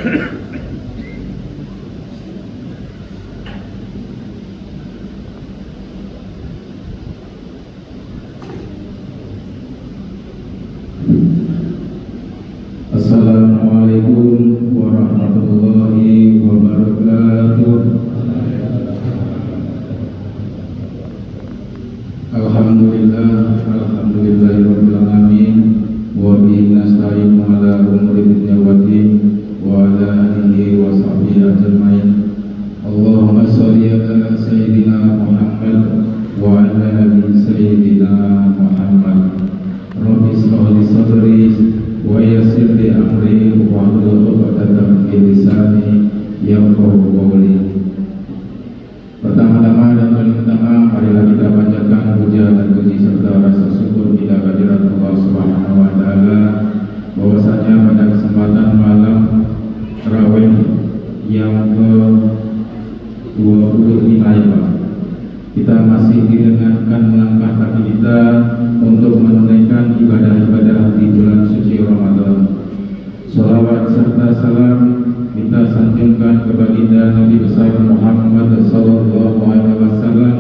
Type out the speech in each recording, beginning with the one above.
Assalamualaikum warahmatullahi wabarakatuh. Alhamdulillahirabbil alamin wa bihi nasta'inu ala umuri dunya waddin wa ala alihi wa sahbihi ajmain. Allahumma shalli ala sayyidina Muhammad wa ala ali sayyidina Muhammad. Rabbi shrah li sadri wa yassir li amri wahlul 'uqdatam min lisani yafqahu qawli. Pertama-tama dan paling utama, marilah kita panjatkan puja dan puji serta rasa syukur bila kehadirat Allah Subhanahu wa taala, bahwasanya pada kesempatan malam tarawih yang ke-25 ya, kita masih didengarkan melangkah kaki kita untuk menunaikan ibadah-ibadah di bulan suci Ramadan. Salawat serta salam kita sanjungkan kepada Nabi besar Muhammad sallallahu alaihi wasallam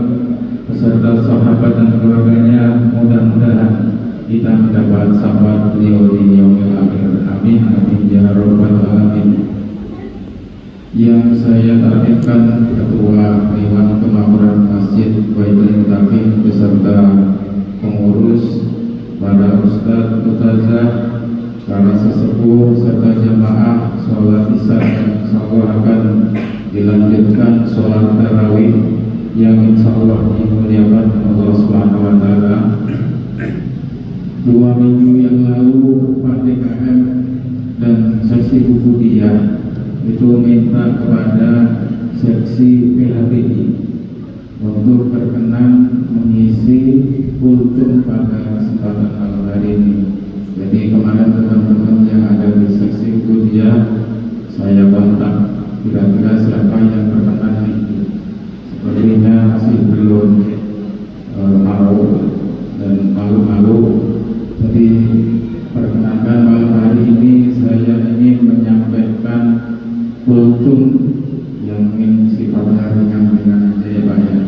beserta sahabat dan keluarganya. Mudah-mudahan kita mendapat syafaat beliau di yaumil akhir. Amin amin ya rabbal alamin. Yang saya takdirkan Ketua Dewan Kemakmuran Masjid Baitul Muttaqin beserta pengurus, para ustadz, ustazah, para sesepuh serta jamaah sholat isya yang insyaallah akan dilanjutkan sholat tarawih yang insyaallah dimuliakan Allah Subhanahu wa taala. 2 minggu yang lalu Pak DKM dan seksi Ubudiyah itu minta kepada seksi PHBI untuk berkenan mengisi kultum pada kesempatan malam hari ini. Jadi kemarin teman-teman yang ada di seksi Ubudiyah saya kontak, kira-kira siapa yang berkenan itu. Sepertinya masih belum mau dan malu-malu. Jadi perkenalkan malam hari ini saya ingin menyampaikan kultum yang ingin sifatnya ringan-ringan aja ya Pak ya,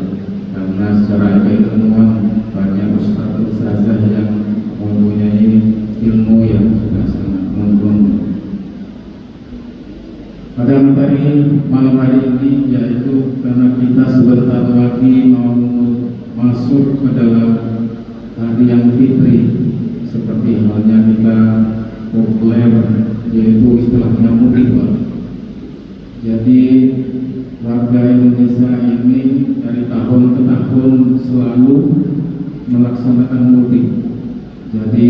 karena secara keilmuan banyak ustaz-ustazah yang mempunyai ilmu yang sudah sangat mumpuni. Pada malam hari ini, yaitu karena kita sebentar lagi mau masuk ke dalam hari yang fitri, seperti halnya kita populer yaitu istilahnya mudik Pak. Jadi warga Indonesia ini dari tahun ke tahun selalu melaksanakan mudik. Jadi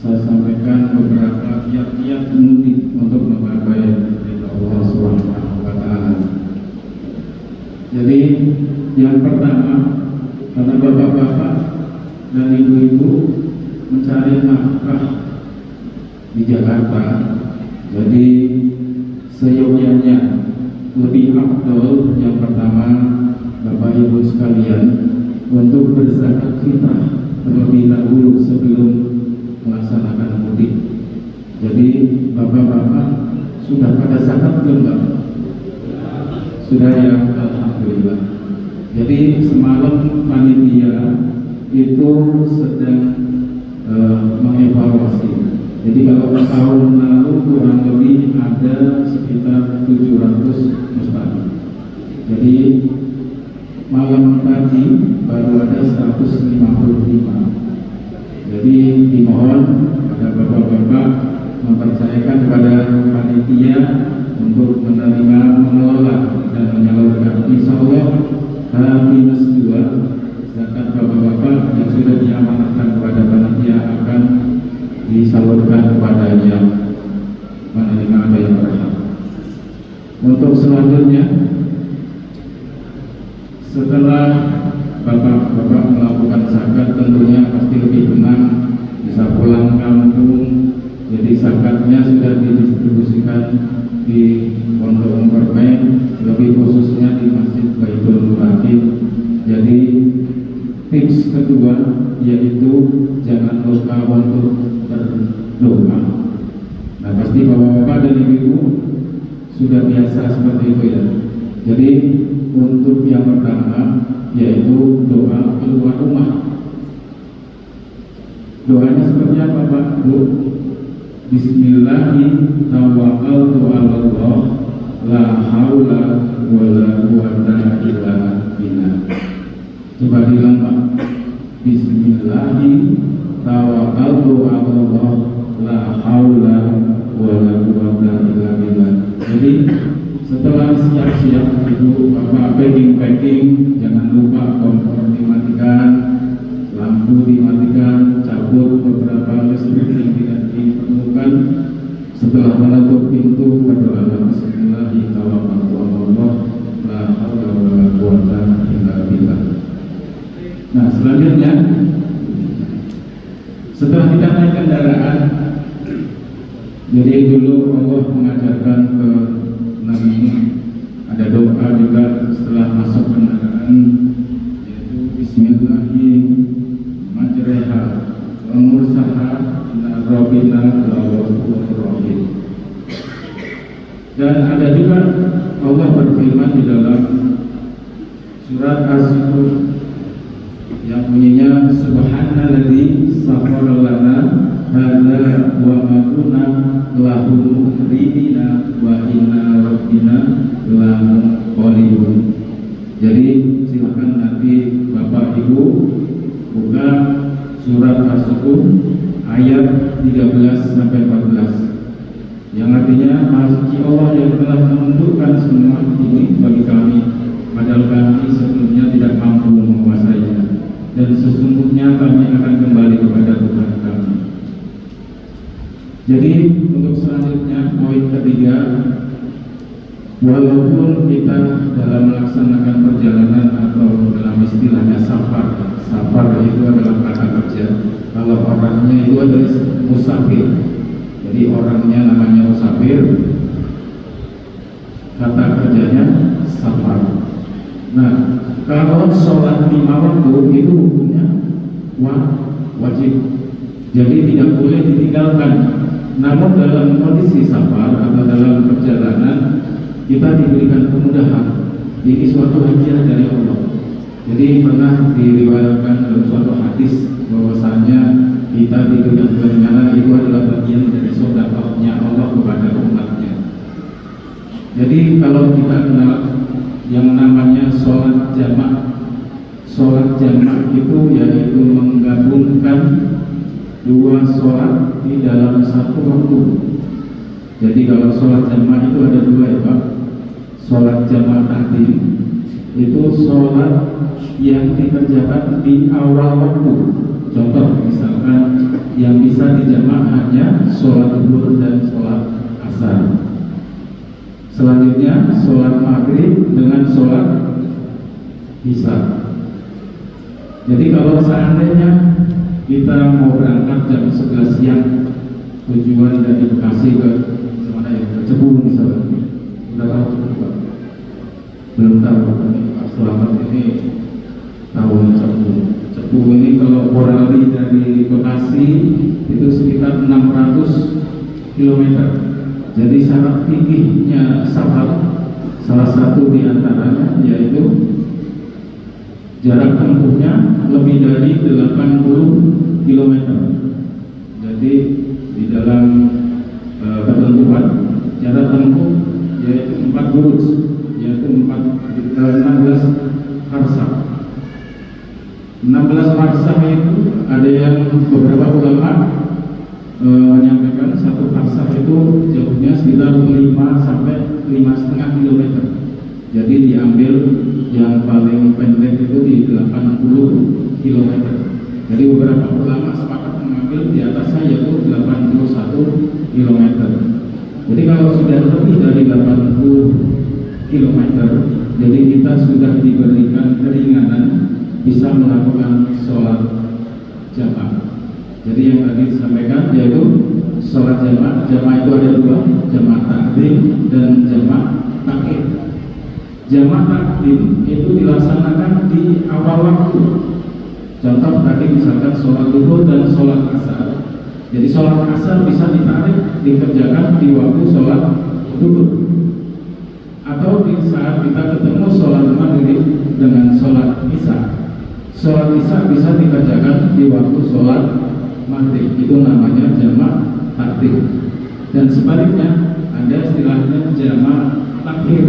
saya sampaikan beberapa kiat-kiat mudik untuk menggapai ridha Allah Subhanahu wa taala. Jadi yang pertama, karena bapak-bapak dan ibu-ibu mencari nafkah di Jakarta, jadi seyogyanya lebih afdol yang pertama Bapak Ibu sekalian untuk berzakat fitrah terlebih dahulu sebelum melaksanakan mudik. Jadi bapak-bapak sudah pada zakat belum Pak? Sudah ya, alhamdulillah. Jadi semalam panitia itu sedang mengevaluasi. Jadi kalau tahun lalu kurang lebih ada sekitar 700 mustahil. Jadi malam tadi baru ada 155. Jadi dimohon kepada bapak-bapak mempercayakan kepada panitia untuk menerima, mengelola dan menyalurkan. Insyaallah H-2 zakat bapak-bapak yang sudah diamanatkan kepada panitia akan disalurkan kepada yang menerima atau yang berhak. Untuk selanjutnya, setelah bapak-bapak melakukan zakat, tentunya pasti lebih tenang, bisa pulang kampung. Jadi zakatnya sudah didistribusikan di Pondok Permen, lebih khususnya di Masjid Baitul Muttaqin. Jadi tips kedua yaitu jangan lupa untuk berdoa. Nah pasti bapak-bapak dan ibu-ibu sudah biasa seperti itu ya. Jadi untuk yang pertama yaitu doa keluar rumah. Doanya seperti apa Pak Bu? Bismillahirrahmanirrahim, tawakkaltu 'alallah, la haula wala quwata illa billah. Coba bilang Pak. Bismillahirrahmanirrahim, tawakkaltu 'alallah, la haula wala quwata illa billah. Jadi setelah siap-siap itu Bapak packing, jangan lupa kompor dimatikan, lampu dimatikan, cabut beberapa listrik yang tidak diperlukan. Setelah menutup pintu, berdoa Bismillahirrahmanirrahim, la haula wala quwata illa billah. Nah, selanjutnya setelah kita naik kendaraan, jadi dulu Allah mengajarkan ke Nabi ada doa juga setelah masuk kendaraan, yaitu Bismillahirrahmanirrahim, majreha wa mursaha, inna rabbina la'afurur rahim. Dan ada juga Allah berfirman di dalam surat Az-Zukhruf yang bunyinya subhanalladzi sakhkhara lana hadza wa ma kunna lahu muqrinina wa inna rabbina lamunqalibun. Jadi silakan nanti Bapak Ibu buka surat Az-Zukhruf ayat 13 sampai 14 yang artinya Maha Allah yang telah menentukan semua ini bagi kami, padahal kami sebelumnya tidak mampu menguasainya, dan sesungguhnya kami akan kembali kepada Tuhan kami. Jadi untuk selanjutnya poin ketiga, walaupun kita dalam melaksanakan perjalanan atau dalam istilahnya safar itu adalah kata kerja, kalau orangnya itu adalah musafir. Jadi orangnya namanya musafir, kata kerjanya safar. Nah, kalau sholat 5 waktu itu hukumnya wajib, jadi tidak boleh ditinggalkan. Namun dalam kondisi safar atau dalam perjalanan kita diberikan kemudahan. Ini suatu hadiah dari Allah. Jadi pernah diriwayatkan dalam suatu hadis bahwasanya kita diberikan keringanan itu adalah bagian dari sedekahnya Allah kepada umatnya. Jadi kalau kita kenal yang namanya sholat jamak itu yaitu menggabungkan 2 sholat di dalam satu waktu. Jadi kalau sholat jamak itu ada 2 ya Pak. Sholat jamak tadi itu sholat yang dikerjakan di awal waktu. Contoh misalkan yang bisa dijamak hanya sholat zuhur dan sholat asar. Selanjutnya sholat maghrib dengan sholat isya. Jadi kalau seandainya kita mau berangkat jam 11 siang, tujuan dari Bekasi ke mana ya? Ke Cebu misalnya. Udah tahu Cebu Pak? Belum tahu Pak Selamat ini tahu Cebu ini kalau Borali dari Bekasi itu sekitar 600 km. Jadi syarat fikihnya safar salah satu diantaranya yaitu jarak tempuhnya lebih dari 80 km. Jadi di dalam ketentuan jarak tempuh yaitu 4 buruz, yaitu 16 farsakh. 16 farsakh itu ada yang beberapa ulama menyampaikan satu farsakh itu jauhnya sekitar 5 sampai 5,5 km. Jadi diambil yang paling pendek itu di 80 km. Jadi beberapa ulama sepakat mengambil di atasnya yaitu 81 km. Jadi kalau sudah lebih dari 80 km, jadi kita sudah diberikan keringanan bisa melakukan sholat jamaah. Jadi yang tadi disampaikan yaitu sholat jamaah. Jamaah itu ada 2, jamaah takdim dan jamaah takhir. Jamaah takdim itu dilaksanakan di awal waktu. Contoh tadi misalkan sholat zuhur dan sholat asar. Jadi sholat asar bisa ditarik dikerjakan di waktu sholat zuhur. atau di saat kita ketemu sholat maghrib dengan sholat isya. Sholat isya bisa dikerjakan di waktu sholat maghrib, itu namanya jamak takdim. Dan sebaliknya ada istilahnya jamak takhir,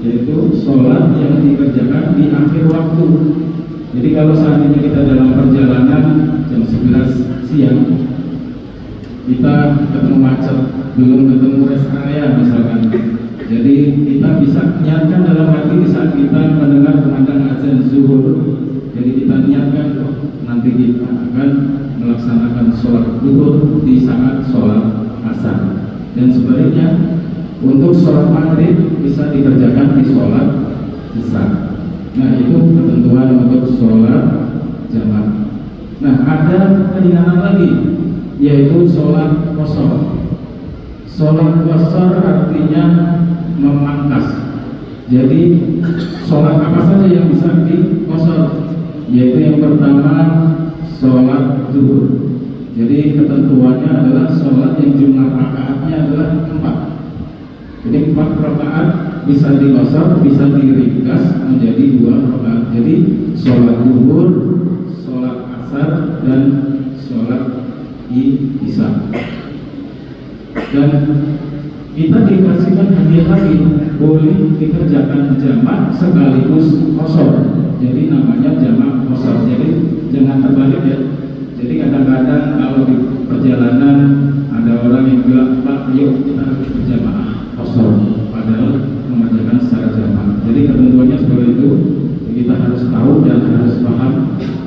yaitu sholat yang dikerjakan di akhir waktu. Jadi kalau seandainya kita dalam perjalanan jam 11 siang, kita ketemu macet, belum ketemu rest area misalkan, jadi kita bisa niatkan dalam hati di saat kita mendengar kumandang azan zuhur. Jadi kita niatkan, nanti kita akan melaksanakan sholat zuhur di saat sholat asar. Dan sebaliknya, untuk sholat maghrib bisa dikerjakan di sholat isya. Nah, itu ketentuan untuk sholat jamak. Nah, ada keringanan lagi, yaitu sholat qashar. Sholat qashar artinya memangkas. Jadi sholat apa saja yang bisa diqashar? Yaitu yang pertama sholat zuhur. Jadi ketentuannya adalah sholat yang jumlah rakaatnya adalah 4. Jadi 4 rakaat bisa diqashar, bisa diringkas menjadi 2 rakaat. Jadi sholat zuhur, sholat asar, dan sholat isya. Dan kita dikasihkan hadiah lagi, boleh dikerjakan jamak sekaligus qashar. Jadi namanya jamak qashar. Jadi jangan terbalik ya. Jadi kadang-kadang kalau di perjalanan ada orang yang bilang, Pak, yuk kita berjamaah qashar, padahal mengerjakan secara jamak. Jadi ketentuannya seperti itu. Kita harus tahu dan harus paham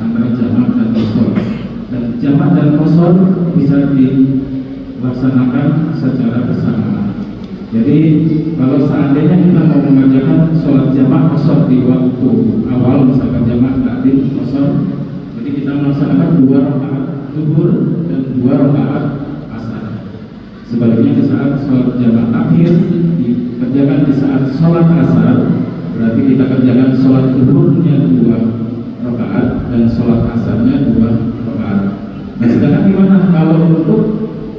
antara jamak dan qashar. Dan jamak dan qashar bisa dilaksanakan secara bersamaan. Jadi kalau seandainya kita mau mengerjakan sholat jamak qashar di waktu awal, misalkan jamak takdim qashar, jadi kita melaksanakan 2 rakaat zuhur dan 2 rakaat asar. Sebaliknya di saat sholat jamak akhir dikerjakan di saat sholat asar, berarti kita kerjakan sholat zuhurnya 2 rakaat dan sholat asarnya 2 rakaat. Nah, sedangkan gimana kalau untuk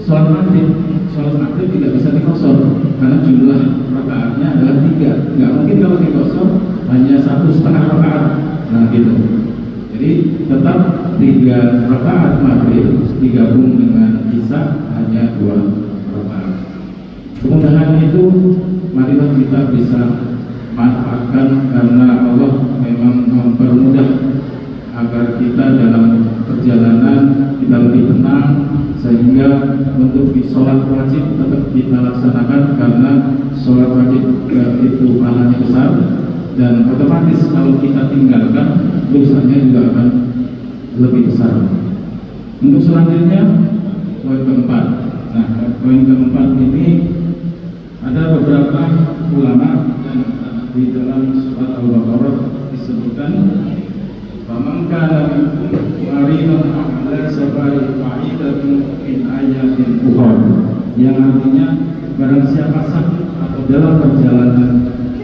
sholat maghrib? Sholat maghrib tidak bisa diqashar karena jumlah rakaatnya adalah 3. Nggak mungkin kalau diqashar hanya 1,5 rakaat. Nah gitu. Jadi tetap 3 rakaat maghrib digabung dengan isya hanya 2 rakaat. Kemudahan itu marilah kita bisa manfaatkan, karena Allah memang mempermudah agar kita dalam perjalanan kita lebih tenang, sehingga untuk di sholat wajib tetap kita laksanakan, karena sholat wajib itu pahalanya besar, dan otomatis kalau kita tinggalkan dosanya juga akan lebih besar. Untuk selanjutnya poin keempat. Nah, poin keempat ini ada beberapa ulama, dan di dalam surat Al-Baqarah disebutkan, "Faman kana minkum maridan aw ala safarin fa'idatun min ayatin ukhra," yang artinya barang siapa sakit atau dalam perjalanan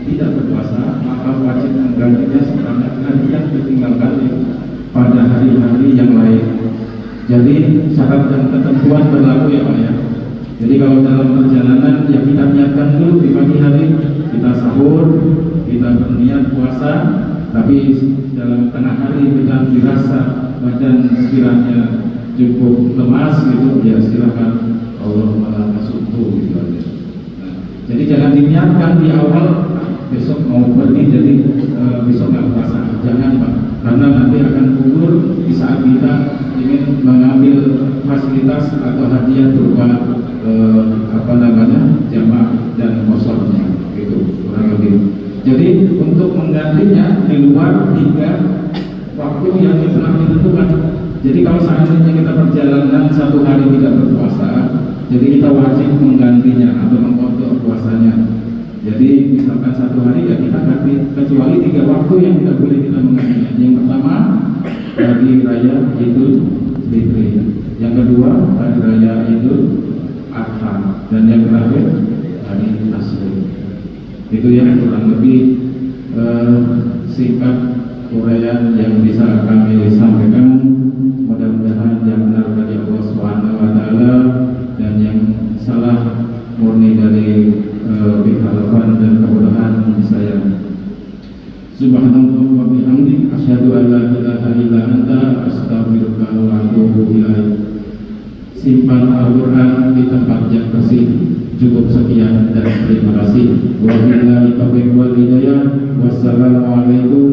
tidak berpuasa, maka wajib menggantinya sebanyak hari yang ditinggalkan pada hari-hari yang lain. Jadi syarat dan ketentuan berlaku ya Pak ya. Jadi kalau dalam perjalanan ya kita niatkan dulu di pagi hari, kita sahur, kita berniat puasa, tapi dalam tengah hari kita dirasa badan sekiranya cukup lemas gitu, ya silakan Allah malah masuk gitu aja. Nah, jadi jangan diniatkan di awal besok mau pergi jadi besok nggak puasa, jangan Pak, karena nanti akan gugur di saat kita ingin mengambil fasilitas atau hadiah berupa jamak dan qasharnya gitu kurang lebih. Jadi untuk menggantinya di luar 3 waktu yang telah ditentukan. Jadi kalau seandainya kita perjalanan 1 hari tidak berpuasa, jadi kita wajib menggantinya atau mengkodok puasanya. Jadi misalkan 1 hari ya kita ganti, kecuali 3 waktu yang tidak boleh kita menggantinya. Yang pertama hari raya Idul Fitri, yang kedua hari raya Idul Adha, dan yang terakhir hari Tasyrik. Itu yang kurang lebih singkat uraian yang bisa kami sampaikan. Mudah-mudahan yang benar dari Allah Subhanahu wa taala, dan yang salah murni dari kekhilafan dan kebodohan bisa Subhanallah wa bihamdik asyhadu an la ilaha illa anta astaghfiruka wa atubu ilaik. Simpan Al-Quran di tempat yang bersih. Cukup sekian dan terima kasih. Wabillahi taufiq wal hidayah. Wassalamualaikum